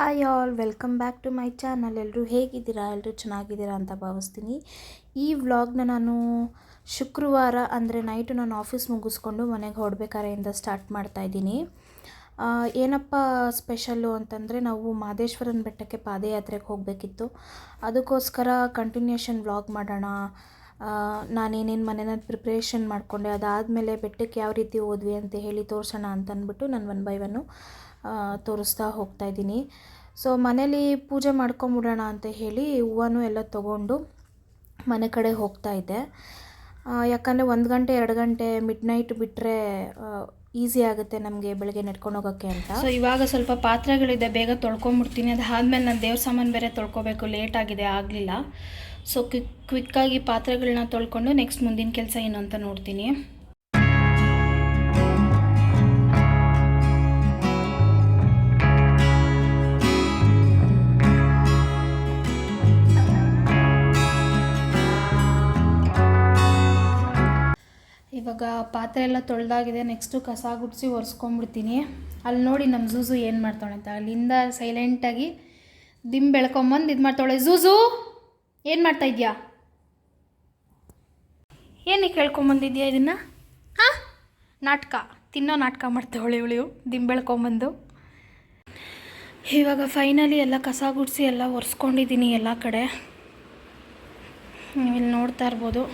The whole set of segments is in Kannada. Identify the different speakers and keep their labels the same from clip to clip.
Speaker 1: Hi all, welcome back to my channel. ಎಲ್ಲರೂ ಹೇಗಿದ್ದೀರಾ? ಎಲ್ಲರೂ ಚೆನ್ನಾಗಿದ್ದೀರಾ ಅಂತ ಭಾವಿಸ್ತೀನಿ. ಈ ವ್ಲಾಗ್ನ ನಾನು ಶುಕ್ರವಾರ ಅಂದರೆ ನೈಟು ನಾನು ಆಫೀಸ್ ಮುಗಿಸ್ಕೊಂಡು ಮನೆಗೆ ಹೊರಡ್ಬೇಕಾರೆಯಿಂದ ಸ್ಟಾರ್ಟ್ ಮಾಡ್ತಾಯಿದ್ದೀನಿ. ಏನಪ್ಪ ಸ್ಪೆಷಲ್ಲು ಅಂತಂದರೆ, ನಾವು ಮಹದೇಶ್ವರನ ಬೆಟ್ಟಕ್ಕೆ ಪಾದಯಾತ್ರೆಗೆ ಹೋಗಬೇಕಿತ್ತು. ಅದಕ್ಕೋಸ್ಕರ ಕಂಟಿನ್ಯೂಷನ್ ವ್ಲಾಗ್ ಮಾಡೋಣ. ನಾನೇನೇನು ಮನೆಯಲ್ಲಿ ಪ್ರಿಪ್ರೇಷನ್ ಮಾಡಿಕೊಂಡೆ, ಅದಾದಮೇಲೆ ಬೆಟ್ಟಕ್ಕೆ ಯಾವ ರೀತಿ ಹೋದ್ವಿ ಅಂತ ಹೇಳಿ ತೋರಿಸೋಣ ಅಂತ ಅಂದ್ಬಿಟ್ಟು ನಾನು ಒನ್ ಬೈ ಒನ್ನು ತೋರಿಸ್ತಾ ಹೋಗ್ತಾಯಿದ್ದೀನಿ. ಸೊ ಮನೇಲಿ ಪೂಜೆ ಮಾಡ್ಕೊಂಬಿಡೋಣ ಅಂತ ಹೇಳಿ ಹೂವನೂ ಎಲ್ಲ ತೊಗೊಂಡು ಮನೆ ಕಡೆ ಹೋಗ್ತಾಯಿದ್ದೆ. ಯಾಕಂದರೆ 1 ಗಂಟೆ 2 ಗಂಟೆ ಮಿಡ್ ನೈಟ್ ಬಿಟ್ಟರೆ ಈಸಿ ಆಗುತ್ತೆ ನಮಗೆ ಬೆಳಗ್ಗೆ ನಡ್ಕೊಂಡು ಹೋಗೋಕ್ಕೆ ಅಂತ. ಸೊ ಇವಾಗ ಸ್ವಲ್ಪ ಪಾತ್ರೆಗಳಿದೆ, ಬೇಗ ತೊಳ್ಕೊಂಬಿಡ್ತೀನಿ. ಅದಾದಮೇಲೆ ನಾನು ದೇವ್ರ ಸಾಮಾನು ಬೇರೆ ತೊಳ್ಕೊಬೇಕು, ಲೇಟ್ ಆಗಿದೆ, ಆಗಲಿಲ್ಲ. ಸೊ ಕ್ವಿಕ್ಕಾಗಿ ಪಾತ್ರೆಗಳನ್ನ ತೊಳ್ಕೊಂಡು ನೆಕ್ಸ್ಟ್ ಮುಂದಿನ ಕೆಲಸ ಏನು ಅಂತ ನೋಡ್ತೀನಿ. ಇವಾಗ ಪಾತ್ರೆ ಎಲ್ಲ ತೊಳೆದಾಗಿದೆ, ನೆಕ್ಸ್ಟು ಕಸ ಗುಡಿಸಿ ಒರೆಸ್ಕೊಂಡ್ಬಿಡ್ತೀನಿ. ಅಲ್ಲಿ ನೋಡಿ ನಮ್ಮ ಝೂಝು ಏನು ಮಾಡ್ತಾಳೆ ಅಂತ, ಅಲ್ಲಿಂದ ಸೈಲೆಂಟಾಗಿ ದಿಂಬು ಬೆಳ್ಕೊಂಬಂದು ಇದು ಮಾಡ್ತಾಳೆ. ಝೂಝು ಏನು ಮಾಡ್ತಾಯಿದ್ಯಾ? ಏನಕ್ಕೆ ಕೇಳ್ಕೊಂಬಂದಿದ್ಯಾ ಇದನ್ನು? ಹಾಂ, ನಾಟಕ, ತಿನ್ನೋ ನಾಟಕ ಮಾಡ್ತಾವಳೆ ಇವಳು ದಿಂಬು ಬೆಳ್ಕೊಂಬಂದು. ಇವಾಗ ಫೈನಲಿ ಎಲ್ಲ ಕಸ ಗುಡಿಸಿ ಎಲ್ಲ ಒರೆಸ್ಕೊಂಡಿದ್ದೀನಿ ಎಲ್ಲ ಕಡೆ. ನೀವಿಲ್ಲಿ ನೋಡ್ತಾ ಇರ್ಬೋದು.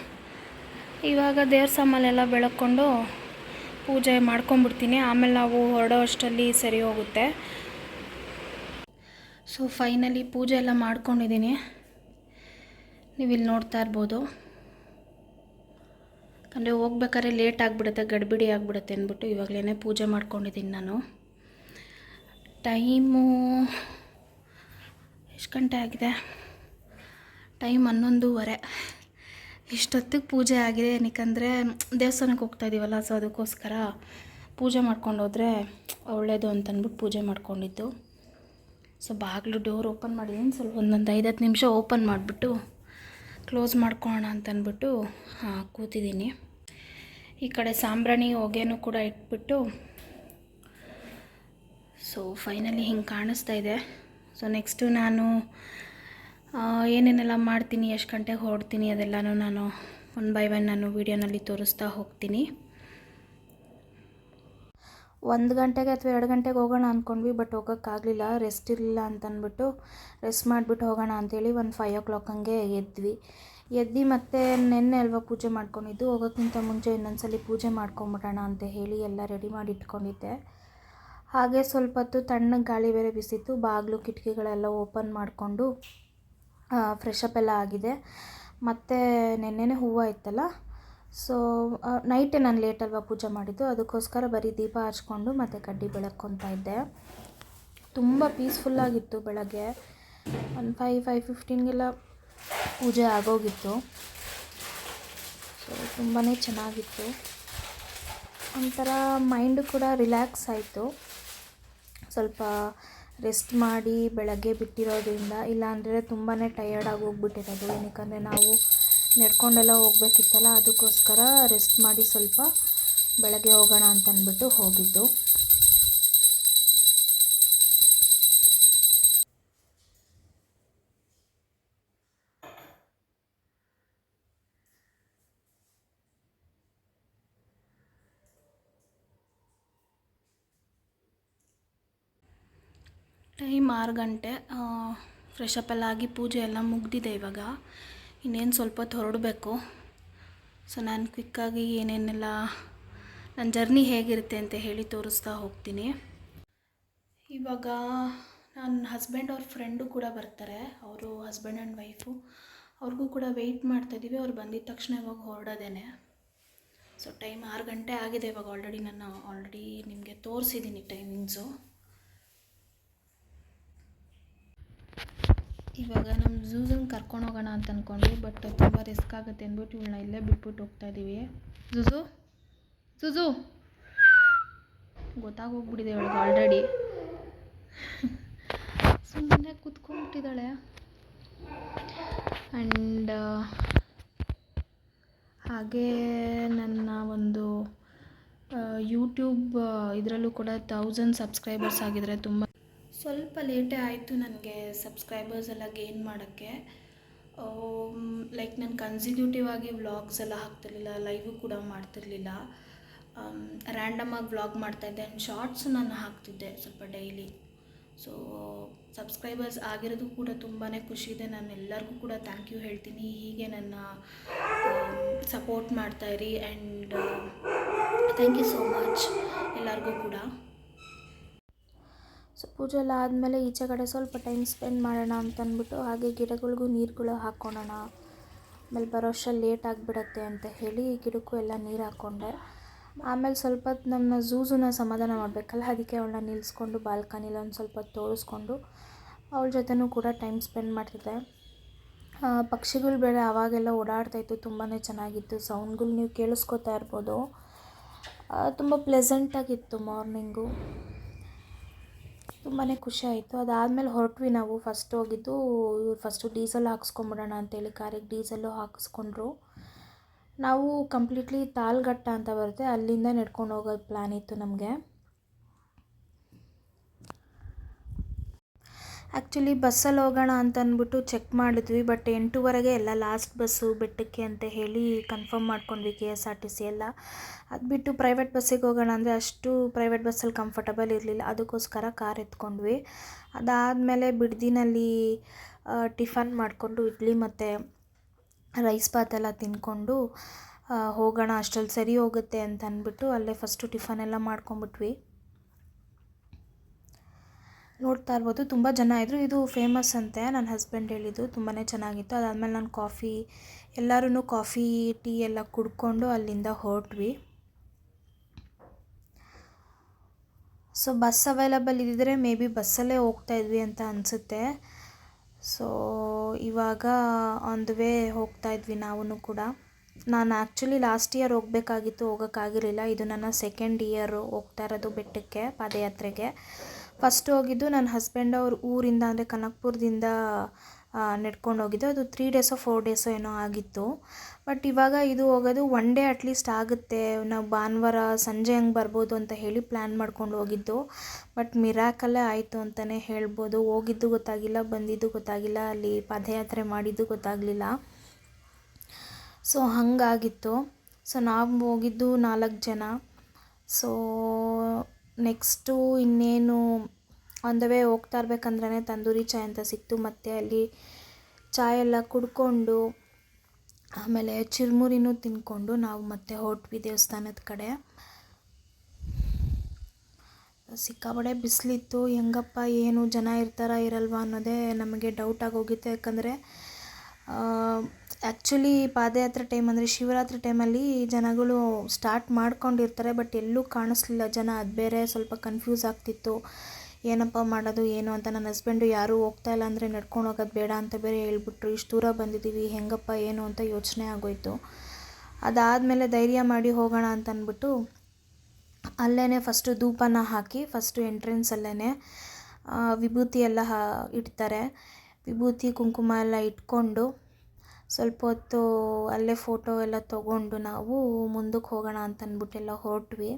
Speaker 1: ಇವಾಗ ದೇವ್ರ ಸಾಮಾನೆಲ್ಲ ಬೆಳಕೊಂಡು ಪೂಜೆ ಮಾಡ್ಕೊಂಬಿಡ್ತೀನಿ. ಆಮೇಲೆ ನಾವು ಹೊರಡೋ ಅಷ್ಟರಲ್ಲಿ ಸರಿ ಹೋಗುತ್ತೆ. ಸೊ ಫೈನಲಿ ಪೂಜೆ ಎಲ್ಲ ಮಾಡ್ಕೊಂಡಿದ್ದೀನಿ, ನೀವಿಲ್ಲಿ ನೋಡ್ತಾ ಇರ್ಬೋದು. ಅಂದರೆ ಹೋಗ್ಬೇಕಾದ್ರೆ ಲೇಟ್ ಆಗಿಬಿಡುತ್ತೆ, ಗಡಿಬಿಡಿ ಆಗಿಬಿಡುತ್ತೆ ಅಂದ್ಬಿಟ್ಟು ಇವಾಗಲೇ ಪೂಜೆ ಮಾಡ್ಕೊಂಡಿದ್ದೀನಿ ನಾನು. ಟೈಮು ಎಷ್ಟು ಗಂಟೆ ಆಗಿದೆ? ಟೈಮ್ 11:30. ಇಷ್ಟೊತ್ತಿಗೆ ಪೂಜೆ ಆಗಿದೆ. ಏನಕ್ಕಂದರೆ ದೇವಸ್ಥಾನಕ್ಕೆ ಹೋಗ್ತಾ ಇದ್ದೀವಲ್ಲ, ಸೊ ಅದಕ್ಕೋಸ್ಕರ ಪೂಜೆ ಮಾಡ್ಕೊಂಡು ಹೋದರೆ ಒಳ್ಳೆಯದು ಅಂತಂದ್ಬಿಟ್ಟು ಪೂಜೆ ಮಾಡ್ಕೊಂಡಿದ್ದು. ಸೊ ಬಾಗಿಲು ಡೋರ್ ಓಪನ್ ಮಾಡಿದ್ದೀನಿ, ಸ್ವಲ್ಪ ಒಂದೊಂದು 5-10 ನಿಮಿಷ ಓಪನ್ ಮಾಡಿಬಿಟ್ಟು ಕ್ಲೋಸ್ ಮಾಡ್ಕೊಳ್ಳೋಣ ಅಂತಂದ್ಬಿಟ್ಟು ಕೂತಿದ್ದೀನಿ. ಈ ಕಡೆ ಸಾಂಬ್ರಾಣಿ ಹೊಗೆನೂ ಕೂಡ ಇಟ್ಬಿಟ್ಟು ಸೊ ಫೈನಲಿ ಹಿಂಗೆ ಕಾಣಿಸ್ತಾ ಇದೆ. ಸೊ ನೆಕ್ಸ್ಟು ನಾನು ಏನೇನೆಲ್ಲ ಮಾಡ್ತೀನಿ, ಎಷ್ಟು ಗಂಟೆಗೆ ಹೊರಡ್ತೀನಿ, ಅದೆಲ್ಲನೂ ನಾನು 1 ಬೈ 1 ನಾನು ವೀಡಿಯೋನಲ್ಲಿ ತೋರಿಸ್ತಾ ಹೋಗ್ತೀನಿ. 1 ಗಂಟೆಗೆ ಅಥವಾ 2 ಗಂಟೆಗೆ ಹೋಗೋಣ ಅಂದ್ಕೊಂಡ್ವಿ, ಬಟ್ ಹೋಗೋಕ್ಕಾಗಲಿಲ್ಲ, ರೆಸ್ಟ್ ಇರಲಿಲ್ಲ ಅಂತಂದ್ಬಿಟ್ಟು ರೆಸ್ಟ್ ಮಾಡಿಬಿಟ್ಟು ಹೋಗೋಣ ಅಂಥೇಳಿ ಒಂದು 5 o'clock ಹಂಗೆ ಎದ್ದು ಮತ್ತೆ ನೆನ್ನೆ ಅಲ್ವಾ ಪೂಜೆ ಮಾಡ್ಕೊಂಡಿದ್ದು, ಹೋಗೋಕ್ಕಿಂತ ಮುಂಚೆ ಇನ್ನೊಂದ್ಸಲಿ ಪೂಜೆ ಮಾಡ್ಕೊಂಬಿಡೋಣ ಅಂತ ಹೇಳಿ ಎಲ್ಲ ರೆಡಿ ಮಾಡಿ ಇಟ್ಕೊಂಡಿದ್ದೆ. ಹಾಗೆ ಸ್ವಲ್ಪ ಹೊತ್ತು ತಣ್ಣಗೆ ಗಾಳಿ ಬೇರೆ ಬಿಸಿತ್ತು, ಬಾಗಿಲು ಕಿಟಕಿಗಳೆಲ್ಲ ಓಪನ್ ಮಾಡಿಕೊಂಡು ಫ್ರೆಶ್ ಅಪ್ ಎಲ್ಲ ಆಗಿದೆ. ಮತ್ತು ನೆನ್ನೆನೇ ಹೂವು ಇತ್ತಲ್ಲ, ಸೊ ನೈಟೇ ನಾನು ಲೇಟ್ ಅಲ್ವಾ ಪೂಜೆ ಮಾಡಿದ್ದು, ಅದಕ್ಕೋಸ್ಕರ ಬರೀ ದೀಪ ಹಚ್ಕೊಂಡು ಮತ್ತು ಕಡ್ಡಿ ಬೆಳಗ್ಕೊತಾ ಇದ್ದೆ. ತುಂಬ ಪೀಸ್ಫುಲ್ಲಾಗಿತ್ತು. ಬೆಳಗ್ಗೆ ಒಂದು 5:15ಗೆಲ್ಲ ಪೂಜೆ ಆಗೋಗಿತ್ತು. ಸೊ ತುಂಬಾ ಚೆನ್ನಾಗಿತ್ತು, ಒಂಥರ ಮೈಂಡು ಕೂಡ ರಿಲ್ಯಾಕ್ಸ್ ಆಯಿತು. ಸ್ವಲ್ಪ ರೆಸ್ಟ್ ಮಾಡಿ ಬೆಳಗ್ಗೆ ಬಿಟ್ಟಿರೋದ್ರಿಂದ, ಇಲ್ಲಾಂದರೆ ತುಂಬಾ ಟಯರ್ಡಾಗಿ ಹೋಗ್ಬಿಟ್ಟಿರೋದು. ಏನಕ್ಕಂದರೆ ನಾವು ನಡ್ಕೊಂಡೆಲ್ಲ ಹೋಗ್ಬೇಕಿತ್ತಲ್ಲ, ಅದಕ್ಕೋಸ್ಕರ ರೆಸ್ಟ್ ಮಾಡಿ ಸ್ವಲ್ಪ ಬೆಳಗ್ಗೆ ಹೋಗೋಣ ಅಂತಂದ್ಬಿಟ್ಟು ಹೋಗಿದ್ದು. ಟೈಮ್ 6 ಗಂಟೆ. ಫ್ರೆಶ್ ಅಪ್ ಎಲ್ಲ ಆಗಿ ಪೂಜೆ ಎಲ್ಲ ಮುಗ್ದಿದೆ. ಇವಾಗ ಇನ್ನೇನು ಸ್ವಲ್ಪ ಹೊತ್ತು ಹೊರಡಬೇಕು. ಸೊ ನಾನು ಕ್ವಿಕ್ಕಾಗಿ ಏನೇನೆಲ್ಲ ನನ್ನ ಜರ್ನಿ ಹೇಗಿರುತ್ತೆ ಅಂತ ಹೇಳಿ ತೋರಿಸ್ತಾ ಹೋಗ್ತೀನಿ. ಇವಾಗ ನನ್ನ ಹಸ್ಬೆಂಡ್ ಅವ್ರ ಫ್ರೆಂಡು ಕೂಡ ಬರ್ತಾರೆ, ಅವರು ಹಸ್ಬೆಂಡ್ ಆ್ಯಂಡ್ ವೈಫು, ಅವ್ರಿಗೂ ಕೂಡ ವೆಯ್ಟ್ ಮಾಡ್ತಾಯಿದ್ದೀವಿ. ಅವ್ರು ಬಂದಿದ್ದ ತಕ್ಷಣ ಇವಾಗ ಹೊರಡೋದೇನೆ. ಸೊ ಟೈಮ್ 6 ಗಂಟೆ ಆಗಿದೆ ಇವಾಗ. ನಾನು ಆಲ್ರೆಡಿ ನಿಮಗೆ ತೋರಿಸಿದ್ದೀನಿ ಟೈಮಿಂಗ್ಸು. ಇವಾಗ ನಮ್ಮ ಝೂಝನ್ನು ಕರ್ಕೊಂಡು ಹೋಗೋಣ ಅಂತ ಅಂದ್ಕೊಂಡ್ವಿ, ಬಟ್ ತುಂಬ ರಿಸ್ಕ್ ಆಗುತ್ತೆ ಅಂದ್ಬಿಟ್ಟು ಇವಳನ್ನ ಇಲ್ಲೇ ಬಿಟ್ಬಿಟ್ಟು ಹೋಗ್ತಾಯಿದ್ದೀವಿ. ಝೂಝು ಗೊತ್ತಾಗೋಗ್ಬಿಟ್ಟಿದೆ ಇವಳಿಗೆ ಆಲ್ರೆಡಿ. ಸುಮ್ಮನೆ ಕೂತ್ಕೊಂಡ್ಬಿಟ್ಟಿದ್ದಾಳೆ. ಆ್ಯಂಡ್ ಹಾಗೇ ನನ್ನ ಒಂದು ಯೂಟ್ಯೂಬ್ ಇದರಲ್ಲೂ ಕೂಡ 1000 ಸಬ್ಸ್ಕ್ರೈಬರ್ಸ್ ಆಗಿದ್ದಾರೆ ತುಂಬ. ಸ್ವಲ್ಪ ಲೇಟೇ ಆಯಿತು ನನಗೆ ಸಬ್ಸ್ಕ್ರೈಬರ್ಸ್ ಎಲ್ಲ ಗೇನ್ ಮಾಡೋಕ್ಕೆ. ಲೈಕ್ ನಾನು ಕನ್ಸಿಕ್ಯೂಟಿವ್ ಆಗಿ ವ್ಲಾಗ್ಸ್ ಎಲ್ಲ ಹಾಕ್ತಿರ್ಲಿಲ್ಲ, ಲೈವು ಕೂಡ ಮಾಡ್ತಿರ್ಲಿಲ್ಲ. ರ್ಯಾಂಡಮಾಗಿ ವ್ಲಾಗ್ ಮಾಡ್ತಾಯಿದ್ದೆ ಆ್ಯಂಡ್ ಶಾರ್ಟ್ಸು ನಾನು ಹಾಕ್ತಿದ್ದೆ ಸ್ವಲ್ಪ ಡೈಲಿ. ಸೊ ಸಬ್ಸ್ಕ್ರೈಬರ್ಸ್ ಆಗಿರೋದು ಕೂಡ ತುಂಬಾ ಖುಷಿ ಇದೆ. ನಾನು ಎಲ್ಲರಿಗೂ ಕೂಡ ಥ್ಯಾಂಕ್ ಯು ಹೇಳ್ತೀನಿ. ಹೀಗೆ ನನ್ನ ಸಪೋರ್ಟ್ ಮಾಡ್ತಾಯಿರಿ and thank you so much ಎಲ್ಲರಿಗೂ ಕೂಡ. ಸೊ ಪೂಜೆ ಎಲ್ಲ ಆದಮೇಲೆ ಈಚೆ ಕಡೆ ಸ್ವಲ್ಪ ಟೈಮ್ ಸ್ಪೆಂಡ್ ಮಾಡೋಣ ಅಂತಂದ್ಬಿಟ್ಟು ಹಾಗೆ ಗಿಡಗಳಿಗೂ ನೀರುಗಳು ಹಾಕ್ಕೊಳ್ಳೋಣ, ಆಮೇಲೆ ಬರೋ ಅಷ್ಟರಲ್ಲಿ ಲೇಟ್ ಆಗಿಬಿಡತ್ತೆ ಅಂತ ಹೇಳಿ ಗಿಡಕ್ಕೂ ಎಲ್ಲ ನೀರು ಹಾಕ್ಕೊಂಡೆ. ಆಮೇಲೆ ಸ್ವಲ್ಪ ಹೊತ್ತು ನಮ್ಮ ಝೂಝುನ ಸಮಾಧಾನ ಮಾಡಬೇಕಲ್ಲ, ಅದಕ್ಕೆ ಅವಳನ್ನ ನಿಲ್ಲಿಸ್ಕೊಂಡು ಬಾಲ್ಕನಿಲಿ ಒಂದು ಸ್ವಲ್ಪ ತೋರಿಸ್ಕೊಂಡು ಅವಳ ಜೊತೆನೂ ಕೂಡ ಟೈಮ್ ಸ್ಪೆಂಡ್ ಮಾಡ್ತಿದ್ದೆ. ಪಕ್ಷಿಗಳು ಬೇರೆ ಆವಾಗೆಲ್ಲ ಓಡಾಡ್ತಾಯಿತ್ತು, ತುಂಬಾ ಚೆನ್ನಾಗಿತ್ತು. ಸೌಂಡ್ಗಳು ನೀವು ಕೇಳಿಸ್ಕೊತಾ ಇರ್ಬೋದು. ತುಂಬ ಪ್ಲೆಸೆಂಟಾಗಿತ್ತು ಮಾರ್ನಿಂಗು, ತುಂಬಾ ಖುಷಿ ಆಯಿತು. ಅದಾದಮೇಲೆ ಹೊರಟ್ವಿ ನಾವು. ಫಸ್ಟ್ ಹೋಗಿದ್ದು ಇವ್ರು ಫಸ್ಟು ಡೀಸೆಲ್ ಹಾಕ್ಸ್ಕೊಂಬಿಡೋಣ ಅಂತೇಳಿ ಕಾರಿಗೆ ಡೀಸೆಲ್ಲು ಹಾಕಿಸ್ಕೊಂಡ್ರು. ನಾವು ಕಂಪ್ಲೀಟ್ಲಿ ತಾಲ್ಘಟ್ಟ ಅಂತ ಬರುತ್ತೆ, ಅಲ್ಲಿಂದ ನಡ್ಕೊಂಡು ಹೋಗೋದು ಪ್ಲ್ಯಾನ್ ಇತ್ತು ನಮಗೆ. ಆ್ಯಕ್ಚುಲಿ ಬಸ್ಸಲ್ಲಿ ಹೋಗೋಣ ಅಂತ ಅಂದ್ಬಿಟ್ಟು ಚೆಕ್ ಮಾಡಿದ್ವಿ, ಬಟ್ 8:15 ಎಲ್ಲ ಲಾಸ್ಟ್ ಬಸ್ಸು ಬೆಟ್ಟಕ್ಕೆ ಅಂತ ಹೇಳಿ ಕನ್ಫರ್ಮ್ ಮಾಡ್ಕೊಂಡ್ವಿ KSRTC ಎಲ್ಲ. ಅದು ಬಿಟ್ಟು ಪ್ರೈವೇಟ್ ಬಸ್ಸಿಗೆ ಹೋಗೋಣ ಅಂದರೆ ಅಷ್ಟು ಪ್ರೈವೇಟ್ ಬಸ್ಸಲ್ಲಿ ಕಂಫರ್ಟಬಲ್ ಇರಲಿಲ್ಲ, ಅದಕ್ಕೋಸ್ಕರ ಕಾರ್ ಎತ್ಕೊಂಡ್ವಿ. ಅದಾದಮೇಲೆ ಬಿಡ್ದಿನಲ್ಲಿ ಟಿಫನ್ ಮಾಡಿಕೊಂಡು ಇಡ್ಲಿ ಮತ್ತು ರೈಸ್ ಬಾತ್ ಎಲ್ಲ ತಿಂದ್ಕೊಂಡು ಹೋಗೋಣ, ಅಷ್ಟರಲ್ಲಿ ಸರಿ ಹೋಗುತ್ತೆ ಅಂತ ಅಂದ್ಬಿಟ್ಟು ಅಲ್ಲೇ ಫಸ್ಟು ಟಿಫನ್ ಎಲ್ಲ ಮಾಡ್ಕೊಂಬಿಟ್ವಿ. ನೋಡ್ತಾ ಇರ್ಬೋದು ತುಂಬ ಜನ ಇದ್ದರು. ಇದು ಫೇಮಸ್ ಅಂತೆ, ನನ್ನ ಹಸ್ಬೆಂಡ್ ಹೇಳಿದ್ದು, ತುಂಬಾ ಚೆನ್ನಾಗಿತ್ತು. ಅದಾದಮೇಲೆ ನಾನು ಎಲ್ಲರೂ ಕಾಫಿ ಟೀ ಎಲ್ಲ ಕುಡ್ಕೊಂಡು ಅಲ್ಲಿಂದ ಹೊರಟ್ವಿ. ಸೊ ಬಸ್ ಅವೈಲಬಲ್ ಇದ್ದಿದ್ರೆ ಮೇ ಬಿ ಬಸ್ಸಲ್ಲೇ ಹೋಗ್ತಾಯಿದ್ವಿ ಅಂತ ಅನಿಸುತ್ತೆ. ಸೊ ಇವಾಗ ಆನ್ ದ ವೇ ಹೋಗ್ತಾಯಿದ್ವಿ ನಾವು ಕೂಡ. ನಾನು ಆ್ಯಕ್ಚುಲಿ ಲಾಸ್ಟ್ ಇಯರ್ ಹೋಗಬೇಕಾಗಿತ್ತು, ಹೋಗೋಕ್ಕಾಗಿರಲಿಲ್ಲ. ಇದು ನನ್ನ ಸೆಕೆಂಡ್ ಇಯರ್ ಹೋಗ್ತಾ ಇರೋದು ಬೆಟ್ಟಕ್ಕೆ, ಪಾದಯಾತ್ರೆಗೆ. ಫಸ್ಟ್ ಹೋಗಿದ್ದು ನನ್ನ ಹಸ್ಬೆಂಡ್ ಅವ್ರ ಊರಿಂದ ಅಂದರೆ ಕನಕಪುರದಿಂದ ನಡ್ಕೊಂಡು ಹೋಗಿದ್ದು. ಅದು 3 ಡೇಸೋ 4 ಡೇಸೋ ಏನೋ ಆಗಿತ್ತು. ಬಟ್ ಇವಾಗ ಇದು ಹೋಗೋದು 1 ಡೇ ಅಟ್ಲೀಸ್ಟ್ ಆಗುತ್ತೆ. ನಾವು ಭಾನುವಾರ ಸಂಜೆ ಹಂಗೆ ಬರ್ಬೋದು ಅಂತ ಹೇಳಿ ಪ್ಲ್ಯಾನ್ ಮಾಡ್ಕೊಂಡು ಹೋಗಿದ್ದು. ಬಟ್ ಮಿರಾಕಲ್ಲೇ ಆಯಿತು ಅಂತಲೇ ಹೇಳ್ಬೋದು. ಹೋಗಿದ್ದು ಗೊತ್ತಾಗಿಲ್ಲ, ಬಂದಿದ್ದು ಗೊತ್ತಾಗಿಲ್ಲ, ಅಲ್ಲಿ ಪಾದಯಾತ್ರೆ ಮಾಡಿದ್ದು ಗೊತ್ತಾಗಲಿಲ್ಲ. ಸೊ ಹಾಗಾಗಿತ್ತು. ಸೊ ನಾವು ಹೋಗಿದ್ದು 4 ಜನ. ಸೊ ನೆಕ್ಸ್ಟು ಇನ್ನೇನು ಆನ್ ದ ವೇ ಹೋಗ್ತಾ ಇರ್ಬೇಕಂದ್ರೆ ತಂದೂರಿ ಚಾಯ್ ಅಂತ ಸಿಕ್ತು. ಮತ್ತು ಅಲ್ಲಿ ಚಾಯ್ ಎಲ್ಲ ಕುಡ್ಕೊಂಡು ಆಮೇಲೆ ಚಿರುಮುರಿನೂ ತಿಂದ್ಕೊಂಡು ನಾವು ಮತ್ತೆ ಹೊರಟ್ವಿ ದೇವಸ್ಥಾನದ ಕಡೆ. ಸಿಕ್ಕಾಪಟ್ಟೆ ಬಿಸಿಲಿತ್ತು, ಹೆಂಗಪ್ಪ ಏನು ಜನ ಇರ್ತಾರಾ ಇರಲ್ವಾ ಅನ್ನೋದೇ ನಮಗೆ ಡೌಟ್ ಆಗೋಗಿತ್ತು. ಯಾಕಂದರೆ ಆ್ಯಕ್ಚುಲಿ ಪಾದಯಾತ್ರೆ ಟೈಮ್ ಅಂದರೆ ಶಿವರಾತ್ರಿ ಟೈಮಲ್ಲಿ ಜನಗಳು ಸ್ಟಾರ್ಟ್ ಮಾಡ್ಕೊಂಡಿರ್ತಾರೆ, ಬಟ್ ಎಲ್ಲೂ ಕಾಣಿಸ್ಲಿಲ್ಲ ಜನ. ಅದು ಬೇರೆ ಸ್ವಲ್ಪ ಕನ್ಫ್ಯೂಸ್ ಆಗ್ತಿತ್ತು, ಏನಪ್ಪ ಮಾಡೋದು ಏನು ಅಂತ. ನನ್ನ ಹಸ್ಬೆಂಡು ಯಾರೂ ಹೋಗ್ತಾಯಿಲ್ಲ ಅಂದರೆ ನಡ್ಕೊಂಡು ಹೋಗೋದು ಬೇಡ ಅಂತ ಬೇರೆ ಹೇಳ್ಬಿಟ್ರು. ಇಷ್ಟು ದೂರ ಬಂದಿದ್ದೀವಿ, ಹೆಂಗಪ್ಪ ಏನು ಅಂತ ಯೋಚನೆ ಆಗೋಯಿತು. ಅದಾದಮೇಲೆ ಧೈರ್ಯ ಮಾಡಿ ಹೋಗೋಣ ಅಂತ ಅಂದ್ಬಿಟ್ಟು ಅಲ್ಲೇ ಫಸ್ಟು ಧೂಪನ ಹಾಕಿ ಫಸ್ಟು ಎಂಟ್ರೆನ್ಸಲ್ಲೇ ವಿಭೂತಿ ಎಲ್ಲ ಇಡ್ತಾರೆ. ವಿಭೂತಿ ಕುಂಕುಮ ಎಲ್ಲ ಇಟ್ಕೊಂಡು ಸ್ವಲ್ಪ ಹೊತ್ತು ಅಲ್ಲೇ ಫೋಟೋ ಎಲ್ಲ ತೊಗೊಂಡು ನಾವು ಮುಂದಕ್ಕೆ ಹೋಗೋಣ ಅಂತ ಅಂದ್ಬಿಟ್ಟೆಲ್ಲ ಹೊರಟ್ವಿ.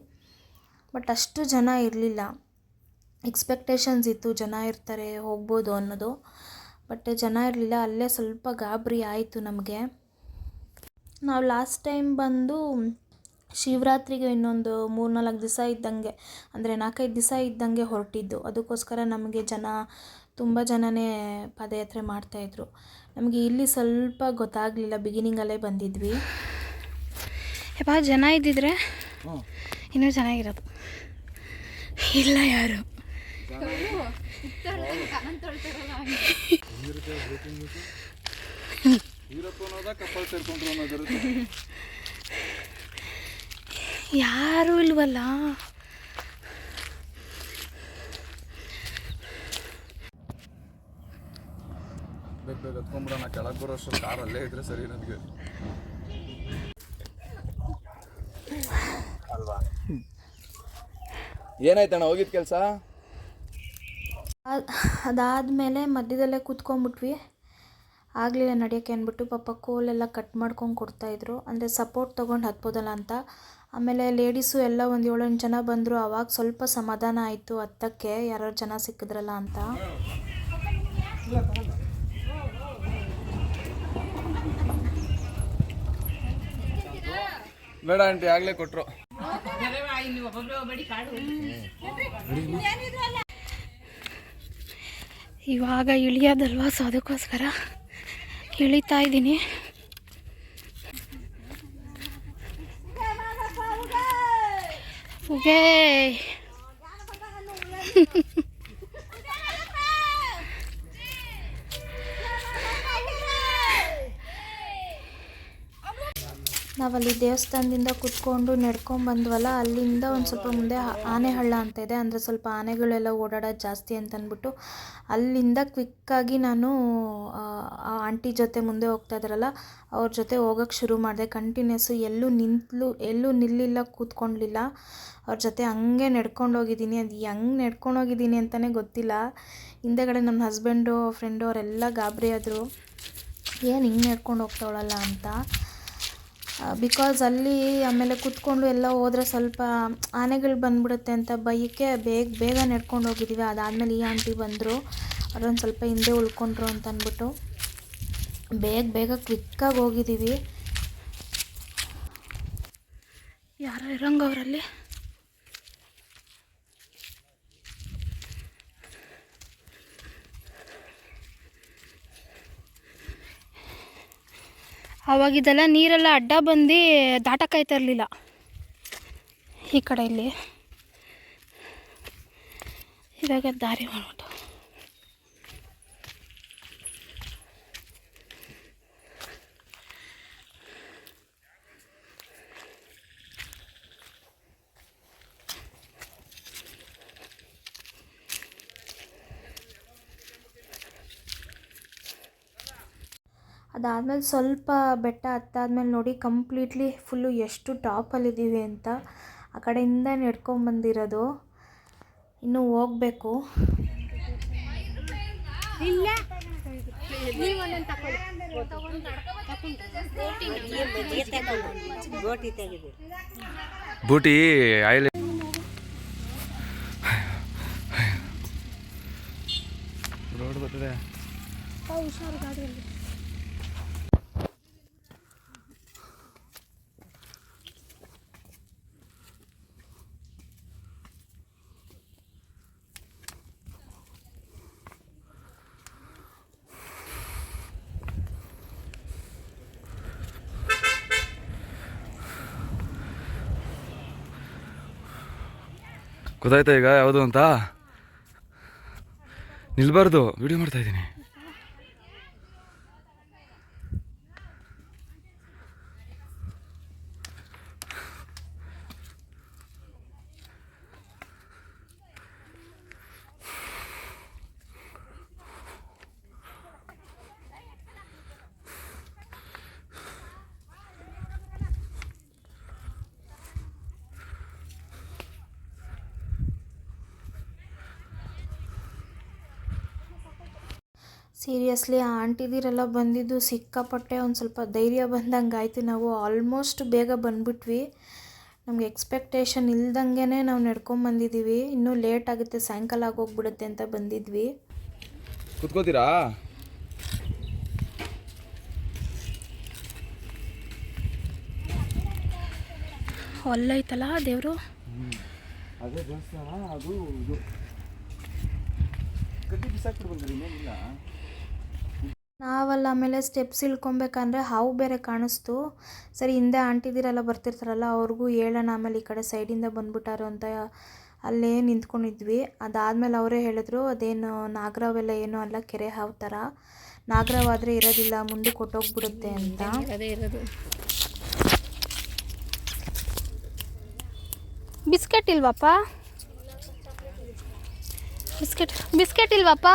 Speaker 1: ಬಟ್ ಅಷ್ಟು ಜನ ಇರಲಿಲ್ಲ. ಎಕ್ಸ್ಪೆಕ್ಟೇಷನ್ಸ್ ಇತ್ತು ಜನ ಇರ್ತಾರೆ ಹೋಗ್ಬೋದು ಅನ್ನೋದು, ಬಟ್ ಜನ ಇರಲಿಲ್ಲ. ಅಲ್ಲೇ ಸ್ವಲ್ಪ ಗಾಬರಿ ಆಯಿತು ನಮಗೆ. ನಾವು ಲಾಸ್ಟ್ ಟೈಮ್ ಬಂದು ಶಿವರಾತ್ರಿಗೆ ಇನ್ನೊಂದು 3-4 ದಿವಸ ಇದ್ದಂಗೆ, ಅಂದರೆ 4-5 ದಿವಸ ಇದ್ದಂಗೆ ಹೊರಟಿದ್ದು. ಅದಕ್ಕೋಸ್ಕರ ನಮಗೆ ತುಂಬ ಜನನೇ ಪಾದಯಾತ್ರೆ ಮಾಡ್ತಾಯಿದ್ರು. ನಮಗೆ ಇಲ್ಲಿ ಸ್ವಲ್ಪ ಗೊತ್ತಾಗಲಿಲ್ಲ, ಬಿಗಿನಿಂಗಲ್ಲೇ ಬಂದಿದ್ವಿ. ಯಪ್ಪ ಜನ ಇದ್ದಿದ್ರೆ ಇನ್ನೂ ಚೆನ್ನಾಗಿರೋದು. ಇಲ್ಲ ಯಾರು ಯಾರೂ ಇಲ್ವಲ್ಲ.
Speaker 2: ಬೇಗ ಹತ್ಕೊಂಡ್ಬಿಡೋಣ, ಕೆಳಗೆ ಬರೋಷ್ಟು ಕಾರಲ್ಲೇ ಇದ್ರೆ ಸರಿ ನನಗೆ ಅಲ್ವಾ. ಏನಾಯ್ತಣ್ಣ ಹೋಗಿದ್ದು ಕೆಲಸ?
Speaker 1: ಅದಾದಮೇಲೆ ಮಧ್ಯದಲ್ಲೇ ಕೂತ್ಕೊಂಡ್ಬಿಟ್ವಿ, ಆಗಲಿಲ್ಲ ನಡೆಯೋಕ್ಕೆ ಅಂದ್ಬಿಟ್ಟು ಪಾಪ ಕೋಲೆಲ್ಲ ಕಟ್ ಮಾಡ್ಕೊಂಡು ಕೊಡ್ತಾಯಿದ್ರು, ಅಂದರೆ ಸಪೋರ್ಟ್ ತೊಗೊಂಡು ಹತ್ಬೋದಲ್ಲ ಅಂತ. ಆಮೇಲೆ ಲೇಡೀಸು ಎಲ್ಲ ಒಂದು 7-8 ಜನ ಬಂದರು. ಆವಾಗ ಸ್ವಲ್ಪ ಸಮಾಧಾನ ಆಯಿತು ಹತ್ತಕ್ಕೆ, ಯಾರು ಜನ ಸಿಕ್ಕಿದ್ರಲ್ಲ ಅಂತ.
Speaker 2: ಬೇಡ ಆಂಟಿ, ಆಗಲೇ ಕೊಟ್ಟರು.
Speaker 1: ಇವಾಗ ಇಳಿಯೋದಲ್ವಾ, ಸೊ ಅದಕ್ಕೋಸ್ಕರ ಇಳಿತಾ ಇದ್ದೀನಿ. ಉಗೇ ನಾವಲ್ಲಿ ದೇವಸ್ಥಾನದಿಂದ ಕುತ್ಕೊಂಡು ನಡ್ಕೊಂಡು ಬಂದ್ವಲ್ಲ, ಅಲ್ಲಿಂದ ಒಂದು ಸ್ವಲ್ಪ ಮುಂದೆ ಆನೆಹಳ್ಳ ಅಂತ ಇದೆ. ಅಂದರೆ ಸ್ವಲ್ಪ ಆನೆಗಳೆಲ್ಲ ಓಡಾಡೋದು ಜಾಸ್ತಿ ಅಂತ ಅಂದ್ಬಿಟ್ಟು ಅಲ್ಲಿಂದ ಕ್ವಿಕ್ಕಾಗಿ ನಾನು ಆ ಆಂಟಿ ಜೊತೆ ಮುಂದೆ ಹೋಗ್ತಾ ಇದ್ರಲ್ಲ ಅವ್ರ ಜೊತೆ ಹೋಗೋಕ್ಕೆ ಶುರು ಮಾಡಿದೆ. ಕಂಟಿನ್ಯೂಸು ಎಲ್ಲೂ ನಿಲ್ಲಿಲ್ಲ, ಕೂತ್ಕೊಳ್ಳಲಿಲ್ಲ. ಅವ್ರ ಜೊತೆ ಹಂಗೆ ನಡ್ಕೊಂಡು ಹೋಗಿದ್ದೀನಿ. ಅದು ಹೆಂಗೆ ನಡ್ಕೊಂಡು ಹೋಗಿದ್ದೀನಿ ಅಂತಲೇ ಗೊತ್ತಿಲ್ಲ. ಹಿಂದೆಗಡೆ ನನ್ನ ಹಸ್ಬೆಂಡು ಫ್ರೆಂಡು ಅವರೆಲ್ಲ ಗಾಬರಿ ಆದರು, ಏನು ಹಿಂಗೆ ನಡ್ಕೊಂಡು ಹೋಗ್ತಾವಳಲ್ಲ ಅಂತ. ಬಿಕಾಸ್ ಅಲ್ಲಿ ಆಮೇಲೆ ಕೂತ್ಕೊಂಡು ಎಲ್ಲ ಹೋದರೆ ಸ್ವಲ್ಪ ಆನೆಗಳು ಬಂದ್ಬಿಡುತ್ತೆ ಅಂತ ಭಯಕ್ಕೆ ಬೇಗ ನಡ್ಕೊಂಡು ಹೋಗಿದ್ದೀವಿ. ಅದಾದಮೇಲೆ ಈ ಆಂಟಿ ಬಂದರು, ಅವ್ರೊಂದು ಸ್ವಲ್ಪ ಹಿಂದೆ ಉಳ್ಕೊಂಡ್ರು ಅಂತ ಅಂದ್ಬಿಟ್ಟು ಬೇಗ ಕ್ವಿಕ್ಕಾಗಿ ಹೋಗಿದ್ದೀವಿ. ಯಾರೋ ಇರೋಂಗವರಲ್ಲಿ. ಆವಾಗಿದ್ದೆಲ್ಲ ನೀರೆಲ್ಲ ಅಡ್ಡ ಬಂದು ದಾಟಕ್ಕಾಯ್ತಾ ಇರಲಿಲ್ಲ ಈ ಕಡೆಯಲ್ಲಿ. ಇವಾಗ ದಾರಿ ಮಾಡ್ಬಿಟ್ಟು ಅದಾದಮೇಲೆ ಸ್ವಲ್ಪ ಬೆಟ್ಟ ಹತ್ತಾದ್ಮೇಲೆ ನೋಡಿ ಕಂಪ್ಲೀಟ್ಲಿ ಫುಲ್ಲು ಎಷ್ಟು ಟಾಪಲ್ಲಿದ್ದೀವಿ ಅಂತ. ಆ ಕಡೆಯಿಂದ ನಡ್ಕೊಂಬಂದಿರೋದು, ಇನ್ನೂ ಹೋಗಬೇಕು.
Speaker 2: ಬೂಟಿ ಆಯಿಲ್ ರೋಡ್ ಬರ್ತಿದೆ.
Speaker 1: ಹುಷಾರು ಗಾಡಿಯಲ್ಲಿ.
Speaker 2: ಗೊತ್ತಾಯ್ತಾ ಈಗ ಯಾವುದು ಅಂತ? ನಿಲ್ಬಾರ್ದು, ವಿಡಿಯೋ ಮಾಡ್ತಾ ಇದ್ದೀನಿ.
Speaker 1: ಸೀರಿಯಸ್ಲಿ ಆ ಆಂಟಿದಿರೆಲ್ಲ ಬಂದಿದ್ದು ಸಿಕ್ಕಾಪಟ್ಟೆ ಒಂದು ಸ್ವಲ್ಪ ಧೈರ್ಯ ಬಂದಂಗೆ ಆಯಿತು. ನಾವು ಆಲ್ಮೋಸ್ಟ್ ಬೇಗ ಬಂದ್ಬಿಟ್ವಿ. ನಮಗೆ ಎಕ್ಸ್ಪೆಕ್ಟೇಷನ್ ಇಲ್ದಂಗೆ ನಾವು ನಡ್ಕೊಂಬಂದಿದ್ದೀವಿ. ಇನ್ನೂ ಲೇಟ್ ಆಗುತ್ತೆ, ಸಾಯಂಕಾಲ ಆಗೋಗ್ಬಿಡುತ್ತೆ ಅಂತ ಬಂದಿದ್ವಿ.
Speaker 2: ಕುತ್ಕೋತೀರಾ?
Speaker 1: ಅಲ್ಲೈತಲ್ಲ ದೇವರು.
Speaker 2: ಅದೇ ದೇವಸ್ಥಾನ, ಅದು ಇದು ಕಟ್ಟಿ ಬಿಸಾಕ್ಬಿಟ್ಟು ಬಂದಿರಿ ಏನಿಲ್ಲ.
Speaker 1: ನಾವಲ್ಲ ಆಮೇಲೆ ಸ್ಟೆಪ್ಸ್ ಇಳ್ಕೊಬೇಕಂದ್ರೆ ಹಾವು ಬೇರೆ ಕಾಣಿಸ್ತು. ಸರಿ ಹಿಂದೆ ಆಂಟಿದಿರೆಲ್ಲ ಬರ್ತಿರ್ತಾರಲ್ಲ ಅವ್ರಿಗೂ ಹೇಳೋಣ, ಆಮೇಲೆ ಈ ಕಡೆ ಸೈಡಿಂದ ಬಂದ್ಬಿಟ್ಟಾರು ಅಂತ ಅಲ್ಲೇ ನಿಂತ್ಕೊಂಡಿದ್ವಿ. ಅದಾದಮೇಲೆ ಅವರೇ ಹೇಳಿದ್ರು ಅದೇನು ನಾಗರಾವೆಲ್ಲ ಏನೂ ಅಲ್ಲ, ಕೆರೆ ಹಾವು ಥರ. ನಾಗರಾವಾದರೆ ಇರೋದಿಲ್ಲ, ಮುಂದೆ ಕೊಟ್ಟೋಗ್ಬಿಡುತ್ತೆ ಅಂತ. ಅದೇ ಇರೋದು. ಬಿಸ್ಕೆಟ್ ಇಲ್ವಪ್ಪ? ಬಿಸ್ಕೆಟ್ ಇಲ್ವಪ್ಪ?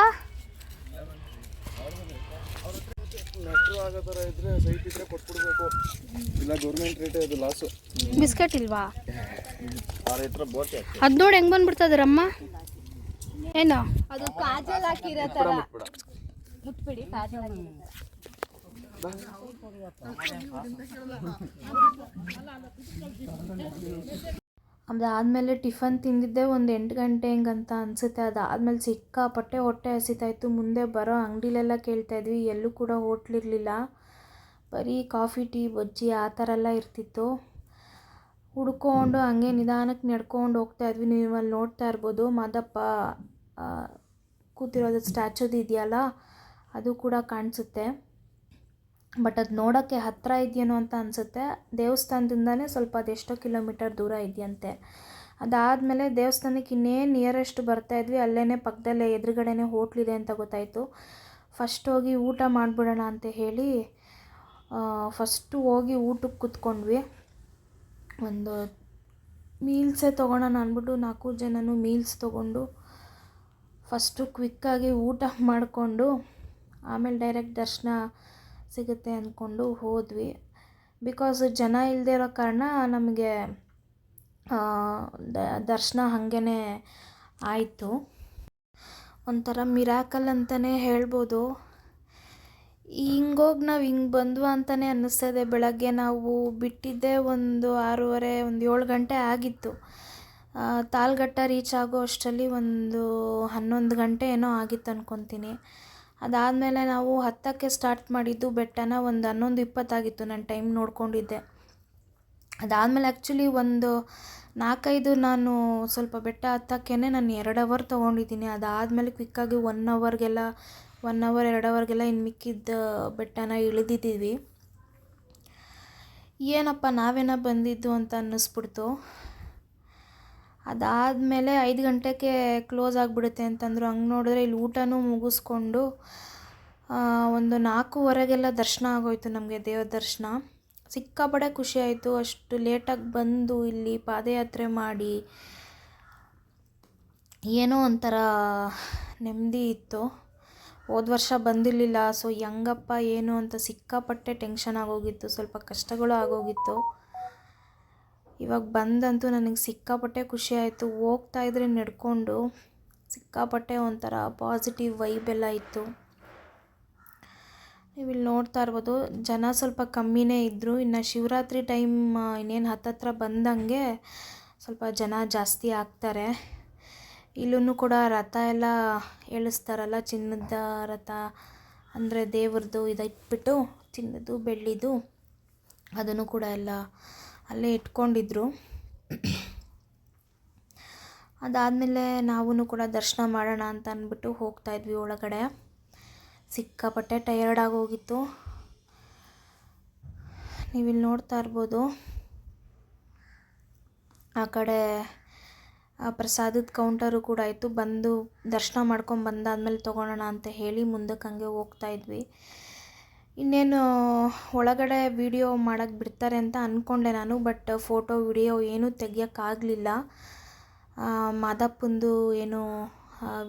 Speaker 2: ಮೆಟ್ರೋ ಆಗೋ ಥರ ಇದ್ರೆ ಸೈಟ್ ಇದ್ರೆ ಕೊಟ್ಬಿಡ್ಬೇಕು, ಇಲ್ಲ ಗೌರ್ಮೆಂಟ್ ರೇಟ್ ಅದು ಲಾಸು.
Speaker 1: ಬಿಸ್ಕೆಟ್ ಇಲ್ವಾ? ಅದು ನೋಡಿ ಹೆಂಗೆ ಬಂದ್ಬಿಡ್ತದ್ರಮ್ಮ. ಏನು
Speaker 3: ಅದು ಕಾಜಲ್ ಹಾಕಿರೋ ಥರ. ಮುಟ್ಬಿಡಿ ಕಾಜಲ್.
Speaker 1: ಅದಾದಮೇಲೆ ಟಿಫನ್ ತಿಂದಿದ್ದೆ ಒಂದು 8 ಗಂಟೆ ಹಿಂಗಂತ ಅನಿಸುತ್ತೆ. ಅದಾದಮೇಲೆ ಸಿಕ್ಕಾಪಟ್ಟೆ ಹೊಟ್ಟೆ ಹಸಿತಾಯಿತ್ತು. ಮುಂದೆ ಬರೋ ಅಂಗಡಿಲೆಲ್ಲ ಕೇಳ್ತಾಯಿದ್ವಿ, ಎಲ್ಲೂ ಕೂಡ ಹೋಟ್ಲಿರಲಿಲ್ಲ. ಬರೀ ಕಾಫಿ ಟೀ ಬಜ್ಜಿ ಆ ಥರ ಎಲ್ಲ ಇರ್ತಿತ್ತು. ಹುಡ್ಕೊಂಡು ಹಂಗೆ ನಿಧಾನಕ್ಕೆ ನಡ್ಕೊಂಡು ಹೋಗ್ತಾಯಿದ್ವಿ. ನೀವು ಅಲ್ಲಿ ನೋಡ್ತಾ ಇರ್ಬೋದು ಮಾದಪ್ಪ ಕೂತಿರೋದು ಸ್ಟ್ಯಾಚುದು ಇದೆಯಲ್ಲ, ಅದು ಕೂಡ ಕಾಣಿಸುತ್ತೆ. ಬಟ್ ಅದು ನೋಡೋಕ್ಕೆ ಹತ್ತಿರ ಇದೆಯೇನೋ ಅಂತ ಅನಿಸುತ್ತೆ. ದೇವಸ್ಥಾನದಿಂದನೇ ಸ್ವಲ್ಪ ಅದೆಷ್ಟೋ ಕಿಲೋಮೀಟರ್ ದೂರ ಇದೆಯಂತೆ. ಅದಾದಮೇಲೆ ದೇವಸ್ಥಾನಕ್ಕೆ ಇನ್ನೇನು ನಿಯರೆಸ್ಟ್ ಬರ್ತಾಯಿದ್ವಿ, ಅಲ್ಲೇ ಪಕ್ಕದಲ್ಲೇ ಎದುರುಗಡೆನೇ ಹೋಟ್ಲಿದೆ ಅಂತ ಗೊತ್ತಾಯಿತು. ಫಸ್ಟ್ ಹೋಗಿ ಊಟ ಮಾಡಿಬಿಡೋಣ ಅಂತ ಹೇಳಿ ಫಸ್ಟು ಹೋಗಿ ಊಟಕ್ಕೆ ಕೂತ್ಕೊಂಡ್ವಿ. ಒಂದು ಮೀಲ್ಸೇ ತೊಗೊಳೋಣ ಅಂದ್ಬಿಟ್ಟು 4 ಜನನೂ ಮೀಲ್ಸ್ ತೊಗೊಂಡು ಫಸ್ಟು ಕ್ವಿಕ್ಕಾಗಿ ಊಟ ಮಾಡಿಕೊಂಡು ಆಮೇಲೆ ಡೈರೆಕ್ಟ್ ದರ್ಶನ ಸಿಗುತ್ತೆ ಅಂದ್ಕೊಂಡು ಹೋದ್ವಿ. ಬಿಕಾಸ್ ಜನ ಇಲ್ಲದೆ ಇರೋ ಕಾರಣ ನಮಗೆ ದರ್ಶನ ಹಾಗೇ ಆಯಿತು. ಒಂಥರ ಮಿರಾಕಲ್ ಅಂತಲೇ ಹೇಳ್ಬೋದು. ಹಿಂಗೋಗಿ ನಾವು ಹಿಂಗೆ ಬಂದ್ವಾ ಅಂತಲೇ ಅನ್ನಿಸ್ತದೆ. ಬೆಳಗ್ಗೆ ನಾವು ಬಿಟ್ಟಿದ್ದೆ ಒಂದು 6:30 ಒಂದು 7 ಗಂಟೆ ಆಗಿತ್ತು. ತಾಲ್ಘಟ್ಟ ರೀಚ್ ಆಗೋ ಅಷ್ಟರಲ್ಲಿ ಒಂದು 11 ಗಂಟೆ ಏನೋ ಆಗಿತ್ತು ಅಂದ್ಕೊತೀನಿ. ಅದಾದಮೇಲೆ ನಾವು ಹತ್ತಕ್ಕೆ ಸ್ಟಾರ್ಟ್ ಮಾಡಿದ್ದು ಬೆಟ್ಟನ ಒಂದು 11:20 ಆಗಿತ್ತು, ನಾನು ಟೈಮ್ ನೋಡ್ಕೊಂಡಿದ್ದೆ. ಅದಾದಮೇಲೆ ಆ್ಯಕ್ಚುಲಿ ಒಂದು 4-5 ನಾನು ಸ್ವಲ್ಪ ಬೆಟ್ಟ ಹತ್ತಕ್ಕೇ ನಾನು 2 ಅವರ್ ತೊಗೊಂಡಿದ್ದೀನಿ. ಅದಾದಮೇಲೆ ಕ್ವಿಕ್ಕಾಗಿ 1 ಅವರ್ಗೆಲ್ಲ 1 ಅವರ್ 2 ಅವರ್ಗೆಲ್ಲ ಇನ್ನು ಮಿಕ್ಕಿದ್ದ ಬೆಟ್ಟನ ಇಳಿದಿದ್ದೀವಿ. ಏನಪ್ಪ ನಾವೇನ ಬಂದಿದ್ದು ಅಂತ ಅನ್ನಿಸ್ಬಿಡ್ತು. ಅದಾದಮೇಲೆ 5 ಗಂಟೆಗೆ ಕ್ಲೋಸ್ ಆಗಿಬಿಡುತ್ತೆ ಅಂತಂದರು. ಹಂಗೆ ನೋಡಿದ್ರೆ ಇಲ್ಲಿ ಊಟನೂ ಮುಗಿಸ್ಕೊಂಡು ಒಂದು 4:15ಗೆಲ್ಲ ದರ್ಶನ ಆಗೋಯ್ತು ನಮಗೆ, ದೇವ್ರ ದರ್ಶನ. ಸಿಕ್ಕಾಪಟ್ಟೆ ಖುಷಿ ಆಯಿತು. ಅಷ್ಟು ಲೇಟಾಗಿ ಬಂದು ಇಲ್ಲಿ ಪಾದಯಾತ್ರೆ ಮಾಡಿ ಏನೋ ಒಂಥರ ನೆಮ್ಮದಿ ಇತ್ತು. ಹೋದ ವರ್ಷ ಬಂದಿರಲಿಲ್ಲ, ಸೊ ಹೆಂಗಪ್ಪ ಏನು ಅಂತ ಸಿಕ್ಕಾಪಟ್ಟೆ ಟೆನ್ಷನ್ ಆಗೋಗಿತ್ತು, ಸ್ವಲ್ಪ ಕಷ್ಟಗಳು ಆಗೋಗಿತ್ತು. ಇವಾಗ ಬಂದಂತೂ ನನಗೆ ಸಿಕ್ಕಾಪಟ್ಟೆ ಖುಷಿ ಆಯಿತು. ಹೋಗ್ತಾಯಿದ್ರೆ ನಡ್ಕೊಂಡು ಸಿಕ್ಕಾಪಟ್ಟೆ ಒಂಥರ ಪಾಸಿಟಿವ್ ವೈಬೆಲ್ಲ ಇತ್ತು. ನೀವು ಇಲ್ಲಿ ನೋಡ್ತಾ ಇರ್ಬೋದು, ಜನ ಸ್ವಲ್ಪ ಕಮ್ಮಿನೇ ಇದ್ದರು. ಇನ್ನು ಶಿವರಾತ್ರಿ ಟೈಮ್ ಇನ್ನೇನು ಹತ್ತತ್ರ ಬಂದಂಗೆ ಸ್ವಲ್ಪ ಜನ ಜಾಸ್ತಿ ಆಗ್ತಾರೆ. ಇಲ್ಲೂ ಕೂಡ ರಥ ಎಲ್ಲ ಎಳಿಸ್ತಾರಲ್ಲ, ಚಿನ್ನದ ರಥ ಅಂದರೆ ದೇವ್ರದ್ದು ಇಟ್ಬಿಟ್ಟು ಚಿನ್ನದು ಬೆಳ್ಳಿದು ಅದನ್ನು ಕೂಡ ಎಲ್ಲ ಅಲ್ಲೇ ಇಟ್ಕೊಂಡಿದ್ರು. ಅದಾದಮೇಲೆ ನಾವೂ ಕೂಡ ದರ್ಶನ ಮಾಡೋಣ ಅಂತ ಅಂದ್ಬಿಟ್ಟು ಹೋಗ್ತಾಯಿದ್ವಿ ಒಳಗಡೆ. ಸಿಕ್ಕಾಪಟ್ಟೆ ಟಯರ್ಡ್ ಆಗೋಗಿತ್ತು. ನೀವಿಲ್ಲಿ ನೋಡ್ತಾ ಇರ್ಬೋದು, ಆ ಕಡೆ ಪ್ರಸಾದದ ಕೌಂಟರು ಕೂಡ ಇತ್ತು. ಬಂದು ದರ್ಶನ ಮಾಡ್ಕೊಂಡು ಬಂದಾದ್ಮೇಲೆ ತೊಗೊಳೋಣ ಅಂತ ಹೇಳಿ ಮುಂದಕ್ಕೆ ಹಂಗೆ ಹೋಗ್ತಾಯಿದ್ವಿ. ಇನ್ನೇನು ಒಳಗಡೆ ವಿಡಿಯೋ ಮಾಡೋಕ್ಕೆ ಬಿಡ್ತಾರೆ ಅಂತ ಅಂದ್ಕೊಂಡೆ ನಾನು, ಬಟ್ ಫೋಟೋ ವಿಡಿಯೋ ಏನೂ ತೆಗಿಯೋಕ್ಕಾಗಲಿಲ್ಲ. ಮಾದಪ್ಪಂದು ಏನು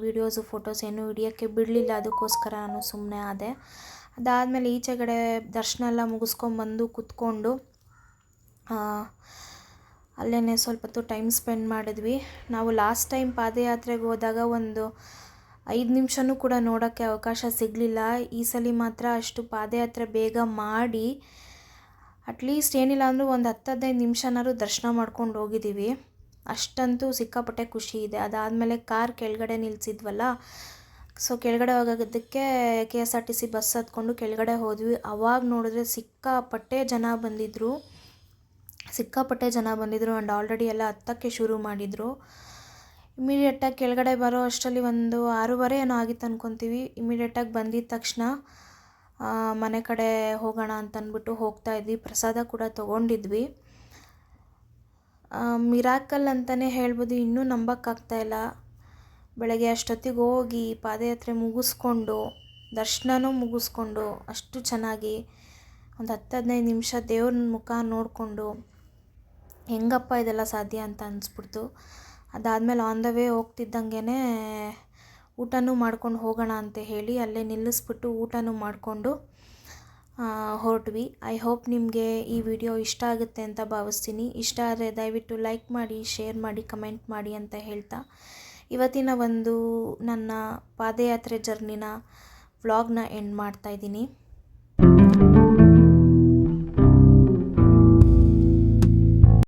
Speaker 1: ವೀಡಿಯೋಸು ಫೋಟೋಸ್ ಏನೂ ಹಿಡಿಯೋಕ್ಕೆ ಬಿಡಲಿಲ್ಲ, ಅದಕ್ಕೋಸ್ಕರ ನಾನು ಸುಮ್ಮನೆ ಆದೆ. ಅದಾದಮೇಲೆ ಈಚೆಗಡೆ ದರ್ಶನ ಎಲ್ಲ ಮುಗಿಸ್ಕೊಂಬಂದು ಕೂತ್ಕೊಂಡು ಅಲ್ಲೇ ಸ್ವಲ್ಪ ಹೊತ್ತು ಟೈಮ್ ಸ್ಪೆಂಡ್ ಮಾಡಿದ್ವಿ. ನಾವು ಲಾಸ್ಟ್ ಟೈಮ್ ಪಾದಯಾತ್ರೆಗೆ ಹೋದಾಗ ಒಂದು 5 ನಿಮಿಷನೂ ಕೂಡ ನೋಡೋಕ್ಕೆ ಅವಕಾಶ ಸಿಗಲಿಲ್ಲ. ಈ ಸಲ ಮಾತ್ರ ಅಷ್ಟು ಪಾದಯಾತ್ರೆ ಬೇಗ ಮಾಡಿ ಅಟ್ಲೀಸ್ಟ್ ಏನಿಲ್ಲ ಅಂದರೂ ಒಂದು 10-15 ನಿಮಿಷನಾದ್ರು ದರ್ಶನ ಮಾಡ್ಕೊಂಡು ಹೋಗಿದ್ದೀವಿ. ಅಷ್ಟಂತೂ ಸಿಕ್ಕಾಪಟ್ಟೆ ಖುಷಿ ಇದೆ. ಅದಾದಮೇಲೆ ಕಾರ್ ಕೆಳಗಡೆ ನಿಲ್ಲಿಸಿದ್ವಲ್ಲ, ಸೊ ಕೆಳಗಡೆ ಹೋಗೋದಕ್ಕೆ KSRTC ಬಸ್ ಹತ್ಕೊಂಡು ಕೆಳಗಡೆ ಹೋದ್ವಿ. ಅವಾಗ ನೋಡಿದ್ರೆ ಸಿಕ್ಕಾಪಟ್ಟೆ ಜನ ಬಂದಿದ್ದರು ಆ್ಯಂಡ್ ಆಲ್ರೆಡಿ ಎಲ್ಲ ಹತ್ತಕ್ಕೆ ಶುರು ಮಾಡಿದರು. ಇಮಿಡಿಯೇಟಾಗಿ ಕೆಳಗಡೆ ಬರೋ ಅಷ್ಟರಲ್ಲಿ ಒಂದು 6:30 ಏನೋ ಆಗಿತ್ತು ಅಂದ್ಕೊತೀವಿ. ಇಮಿಡಿಯೇಟಾಗಿ ಬಂದಿದ್ದ ತಕ್ಷಣ ಮನೆ ಕಡೆ ಹೋಗೋಣ ಅಂತಂದ್ಬಿಟ್ಟು ಹೋಗ್ತಾಯಿದ್ವಿ. ಪ್ರಸಾದ ಕೂಡ ತೊಗೊಂಡಿದ್ವಿ. ಮಿರಾಕಲ್ ಅಂತಲೇ ಹೇಳ್ಬೋದು. ಇನ್ನೂ ನಂಬೋಕ್ಕಾಗ್ತಾಯಿಲ್ಲ. ಬೆಳಗ್ಗೆ ಅಷ್ಟೊತ್ತಿಗೆ ಹೋಗಿ ಪಾದಯಾತ್ರೆ ಮುಗಿಸ್ಕೊಂಡು ದರ್ಶನನೂ ಮುಗಿಸ್ಕೊಂಡು ಅಷ್ಟು ಚೆನ್ನಾಗಿ ಒಂದು 10-15 ನಿಮಿಷ ದೇವ್ರ ಮುಖ ನೋಡಿಕೊಂಡು ಹೆಂಗಪ್ಪ ಇದೆಲ್ಲ ಸಾಧ್ಯ ಅಂತ ಅನಿಸ್ಬಿಡ್ತು. ಅದಾದಮೇಲೆ ಆನ್ ದ ವೇ ಹೋಗ್ತಿದ್ದಂಗೆ ಊಟನೂ ಮಾಡ್ಕೊಂಡು ಹೋಗೋಣ ಅಂತ ಹೇಳಿ ಅಲ್ಲೇ ನಿಲ್ಲಿಸ್ಬಿಟ್ಟು ಊಟನೂ ಮಾಡಿಕೊಂಡು ಹೊರಟ್ವಿ. ಐ ಹೋಪ್ ನಿಮಗೆ ಈ ವಿಡಿಯೋ ಇಷ್ಟ ಆಗುತ್ತೆ ಅಂತ ಭಾವಿಸ್ತೀನಿ. ಇಷ್ಟ ಆದರೆ ದಯವಿಟ್ಟು ಲೈಕ್ ಮಾಡಿ, ಶೇರ್ ಮಾಡಿ, ಕಮೆಂಟ್ ಮಾಡಿ ಅಂತ ಹೇಳ್ತಾ ಇವತ್ತಿನ ಒಂದು ನನ್ನ ಪಾದಯಾತ್ರೆ ಜರ್ನಿನ ವ್ಲಾಗ್ನ ಎಂಡ್ ಮಾಡ್ತಾಯಿದ್ದೀನಿ.